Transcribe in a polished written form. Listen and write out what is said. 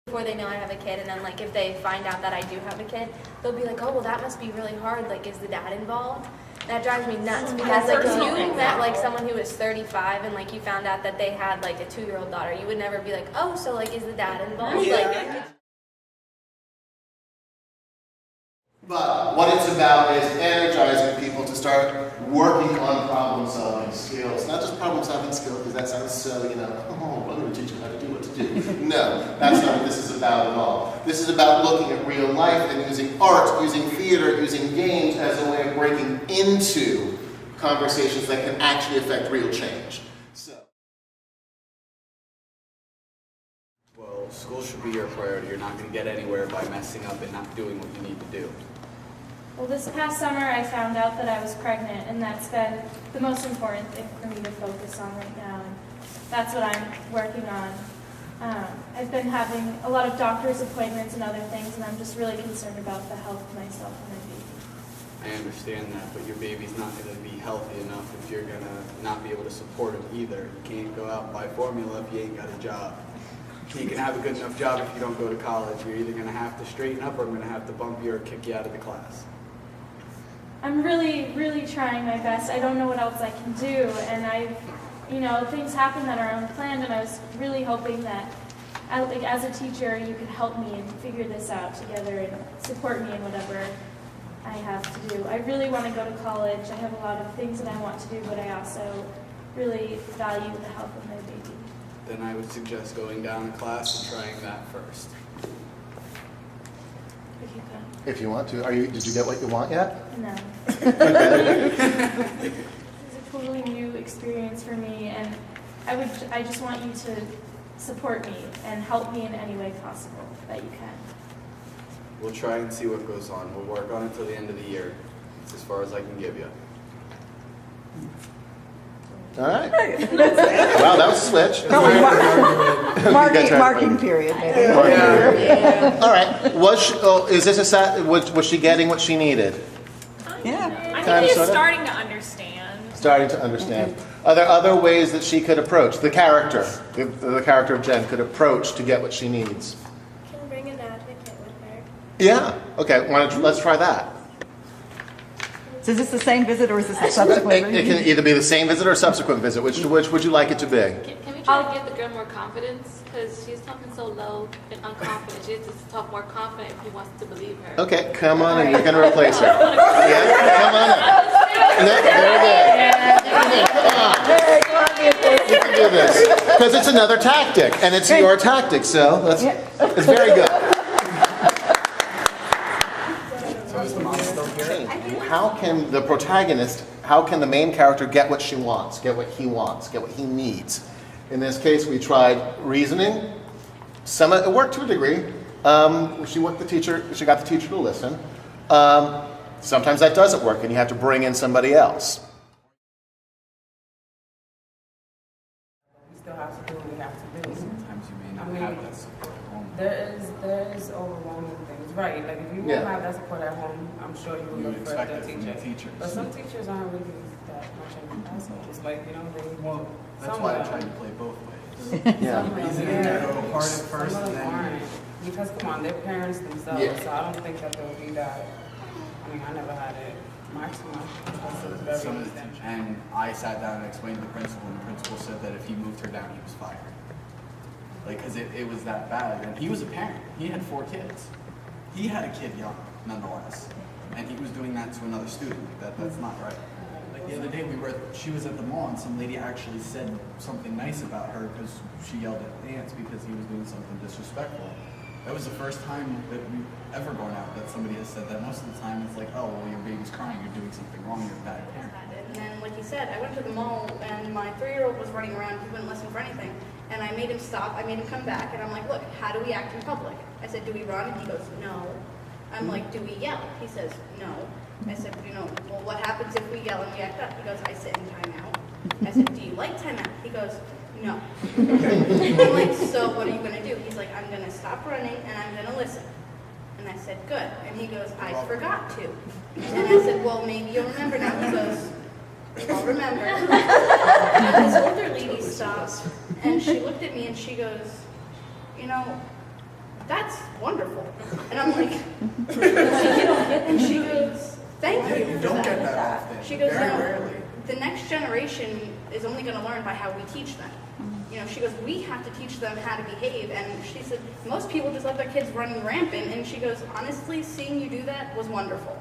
before they know I have a kid, and then like if they find out that I do have a kid, they'll be like, oh well, that must be really hard, like is the dad involved? That drives me nuts, because like if you met like someone who was 35 and like you found out that they had like a 2-year-old daughter, you would never be like, oh, so like is the dad involved? Like, but what it's about is energizing people to start working on problem-solving skills. Not just problem-solving skills, because that sounds so, oh, I'm going to teach you how to do what to do. No, that's not what this is about at all. This is about looking at real life and using art, using theater, using games as a way of breaking into conversations that can actually affect real change. Well, school should be your priority. You're not going to get anywhere by messing up and not doing what you need to do. Well, this past summer I found out that I was pregnant, and that's been the most important thing for me to focus on right now, and that's what I'm working on. I've been having a lot of doctor's appointments and other things, and I'm just really concerned about the health of myself and my baby. I understand that, but your baby's not going to be healthy enough if you're going to not be able to support him either. You can't go out and buy formula if you ain't got a job. You can have a good enough job if you don't go to college. You're either going to have to straighten up or I'm going to have to bump you or kick you out of the class. I'm really, really trying my best. I don't know what else I can do, and things happen that are unplanned, and I was really hoping that, as a teacher, you could help me and figure this out together and support me in whatever I have to do. I really want to go to college. I have a lot of things that I want to do, but I also really value the health of my baby. Then I would suggest going down to class and trying that first. If you can. If you want to. Did you get what you want yet? No. This is a totally new experience for me, and I just want you to support me and help me in any way possible that you can. We'll try and see what goes on. We'll work on it till the end of the year. It's as far as I can give you. All right. Wow, that was a switch. Marking period, maybe. Yeah. All right. Was she getting what she needed? Yeah. I think he's starting to understand. Starting to understand. Are there other ways that she could approach, the character of Jen could approach to get what she needs? can bring an advocate with her. Yeah. Okay. Let's try that. So is this the same visit or is this a subsequent It can either be the same visit or a subsequent visit. Which would you like it to be? Can we try to give the girl more confidence? Because she's talking so low and unconfident. She has to talk more confident if he wants to believe her. Okay, come on in. You're going to replace her. Yeah, come on in. No, very good. Come on. You can do this. Because it's another tactic, and it's your tactic, so it's very good. So is the mom still here? How can the main character get what she wants, get what he wants, get what he needs? In this case, we tried reasoning. It worked to a degree. She got the teacher to listen. Sometimes that doesn't work, and you have to bring in somebody else. We still have to do what we have to do. Sometimes you may not have that support at home. There is overwhelming things, right? Like if you won't have that support at home, I'm sure you will You would look for expect the it from the teachers. But some teachers aren't really that much of an asshole. It's like they. Well, that's some why I of try to them- play both ways. Yeah. Some of them, Reasoning, go hard at first Some of and them then. aren't. Because come on, they're parents themselves, Yeah. so I don't think that they'll be that. I mean, I never had it. Maximum. Because it was very Some of the extensive. and I sat down and explained to the principal, and the principal said that if he moved her down, he was fired. Like, because it was that bad. And he was a parent. He had 4 kids. He had a kid young, nonetheless. And he was doing that to another student. That's not right. Like, the other day, she was at the mall, and some lady actually said something nice about her because she yelled at Vance because he was doing something disrespectful. That was the first time that we've ever gone out that somebody has said that. Most of the time, it's like, oh, well, your baby's crying, you're doing something wrong, you're a bad parent. And then, like he said, I went to the mall and my 3-year-old was running around. He wouldn't listen for anything. And I made him stop. I made him come back. And I'm like, look, how do we act in public? I said, do we run? And he goes, no. I'm like, do we yell? He says, no. I said, well, what happens if we yell and we act up? He goes, I sit in timeout. I said, do you like timeout? He goes, no. I'm like, so what are you going to do? He's like, I'm going to stop running and I'm going to listen. And I said, good. And he goes, I forgot to. And I said, well, maybe you'll remember now. He goes, I'll remember. And this older lady stopped and she looked at me and she goes, that's wonderful. And I'm like, and she goes, thank Yeah, you you for don't that. get that often. She goes, very no, rarely. the next generation is only going to learn by how we teach them. You know, she goes, we have to teach them how to behave. And she said, most people just let their kids running rampant. And she goes, honestly, seeing you do that was wonderful.